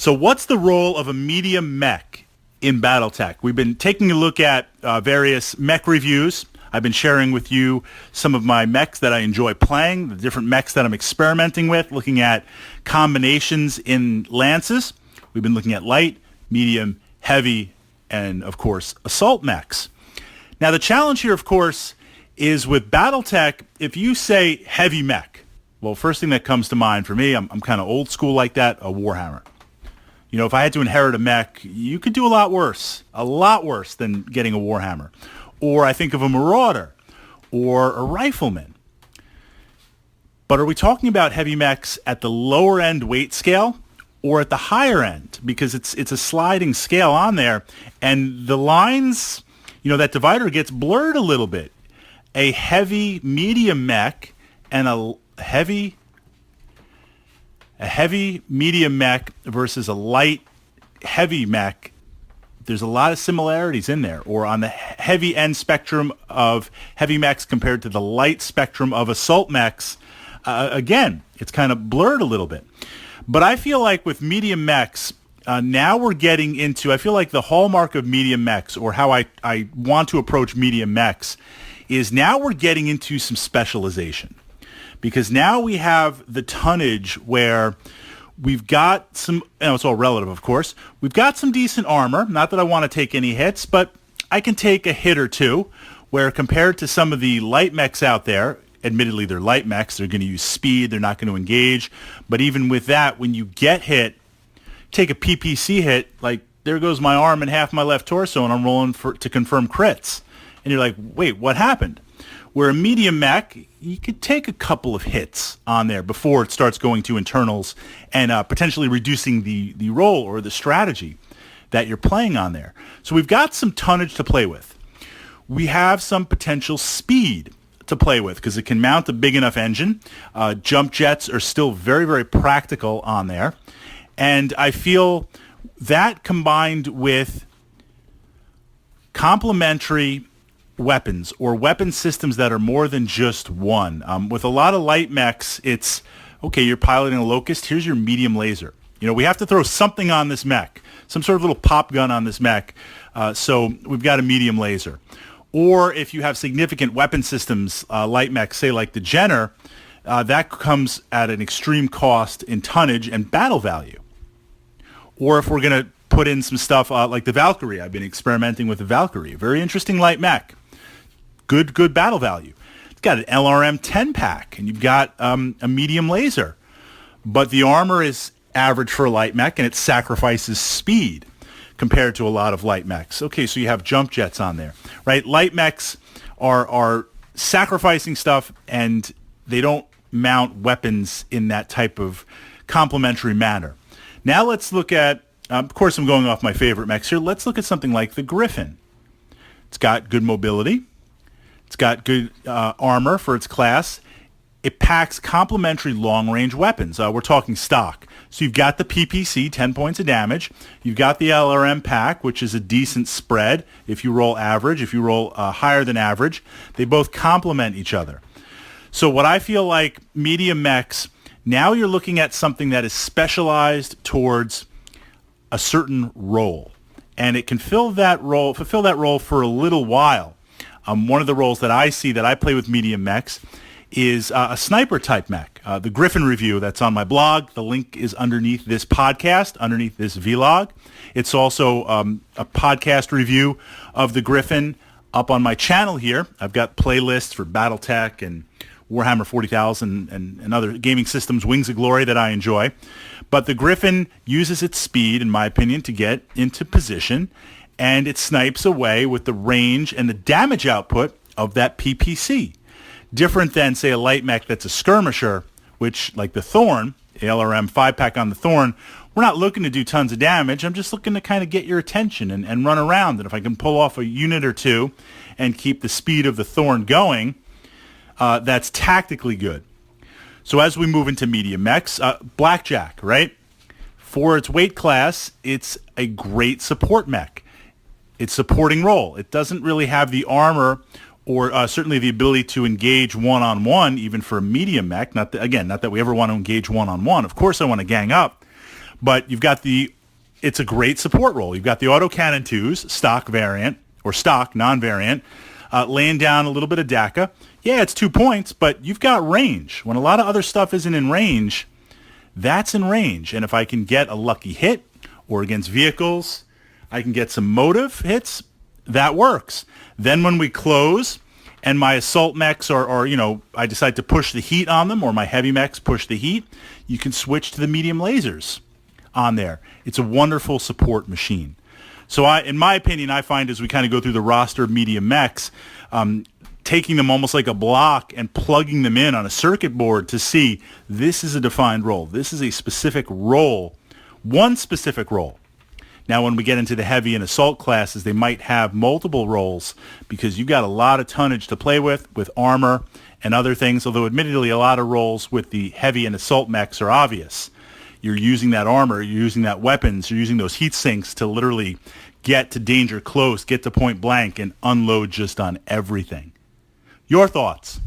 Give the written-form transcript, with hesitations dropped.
So what's the role of a medium mech in Battletech? We've been taking a look at various mech reviews. I've been sharing with you some of my mechs that I enjoy playing, the different mechs that I'm experimenting with, looking at combinations in lances. We've been looking at light, medium, heavy, and of course, assault mechs. Now the challenge here, of course, is with Battletech, if you say heavy mech, well, first thing that comes to mind for me, I'm kind of old school like that, a Warhammer. You know, if I had to inherit a mech, you could do a lot worse than getting a Warhammer. Or I think of a Marauder or a Rifleman. But are we talking about heavy mechs at the lower end weight scale or at the higher end? Because it's a sliding scale on there, and the lines, you know, that divider gets blurred a little bit. A heavy medium mech and a heavy medium mech versus a light heavy mech, there's a lot of similarities in there. Or on the heavy end spectrum of heavy mechs compared to the light spectrum of assault mechs, again, it's kind of blurred a little bit. But I feel like with medium mechs, now we're getting into, I feel like the hallmark of medium mechs, or how I want to approach medium mechs, is now we're getting into some specialization. Because now we have the tonnage where we've got some, it's all relative, of course. We've got some decent armor. Not that I want to take any hits, but I can take a hit or two, where compared to some of the light mechs out there, admittedly they're light mechs, they're going to use speed, they're not going to engage. But even with that, when you get hit, take a PPC hit, like there goes my arm and half my left torso, and I'm rolling to confirm crits. And you're like, wait, what happened? Where a medium mech, you could take a couple of hits on there before it starts going to internals and potentially reducing the roll or the strategy that you're playing on there. So we've got some tonnage to play with. We have some potential speed to play with because it can mount a big enough engine. Jump jets are still very, very practical on there. And I feel that combined with complementary weapons or weapon systems that are more than just one. With a lot of light mechs, it's, okay, you're piloting a Locust, here's your medium laser. You know, we have to throw something on this mech, some sort of little pop gun on this mech, so we've got a medium laser. Or if you have significant weapon systems, light mechs, say like the Jenner, that comes at an extreme cost in tonnage and battle value. Or if we're going to put in some stuff like the Valkyrie, I've been experimenting with the Valkyrie, very interesting light mech. Good battle value. It's got an LRM 10 pack, and you've got a medium laser. But the armor is average for a light mech, and it sacrifices speed compared to a lot of light mechs. Okay, so you have jump jets on there, right? Light mechs are sacrificing stuff, and they don't mount weapons in that type of complementary manner. Now let's look at, of course I'm going off my favorite mechs here, let's look at something like the Griffin. It's got good mobility. It's got good armor for its class. It packs complementary long-range weapons. We're talking stock. So you've got the PPC, 10 points of damage. You've got the LRM pack, which is a decent spread if you roll average, if you roll higher than average. They both complement each other. So what I feel like medium mechs, now you're looking at something that is specialized towards a certain role. And it can fulfill that role for a little while. One of the roles that I see that I play with medium mechs is a sniper type mech. The Griffin review that's on my blog. The link is underneath this podcast, underneath this vlog. It's also a podcast review of the Griffin up on my channel here. I've got playlists for Battletech and Warhammer 40,000 and other gaming systems, Wings of Glory, that I enjoy. But the Griffin uses its speed, in my opinion, to get into position, and it snipes away with the range and the damage output of that PPC. Different than, say, a light mech that's a skirmisher, which, like the Thorn, the LRM 5-pack on the Thorn, we're not looking to do tons of damage. I'm just looking to kind of get your attention and run around. And if I can pull off a unit or two and keep the speed of the Thorn going, that's tactically good. So as we move into medium mechs, Blackjack, right? For its weight class, it's a great support mech. It's supporting role. It doesn't really have the armor or certainly the ability to engage one-on-one, even for a medium mech. Not that we ever want to engage one-on-one. Of course I want to gang up. But you've got the it's a great support role. You've got the autocannon 2s, stock variant, or stock, non-variant, laying down a little bit of DACA. Yeah, it's 2 points, but you've got range. When a lot of other stuff isn't in range, that's in range. And if I can get a lucky hit or against vehicles, I can get some motive hits, that works. Then when we close and my assault mechs I decide to push the heat on them, or my heavy mechs push the heat, you can switch to the medium lasers on there. It's a wonderful support machine. So in my opinion, I find as we kind of go through the roster of medium mechs, taking them almost like a block and plugging them in on a circuit board to see this is a defined role. This is a specific role, one specific role. Now, when we get into the heavy and assault classes, they might have multiple roles because you've got a lot of tonnage to play with armor and other things, although admittedly a lot of roles with the heavy and assault mechs are obvious. You're using that armor, you're using that weapons, you're using those heat sinks to literally get to danger close, get to point blank, and unload just on everything. Your thoughts?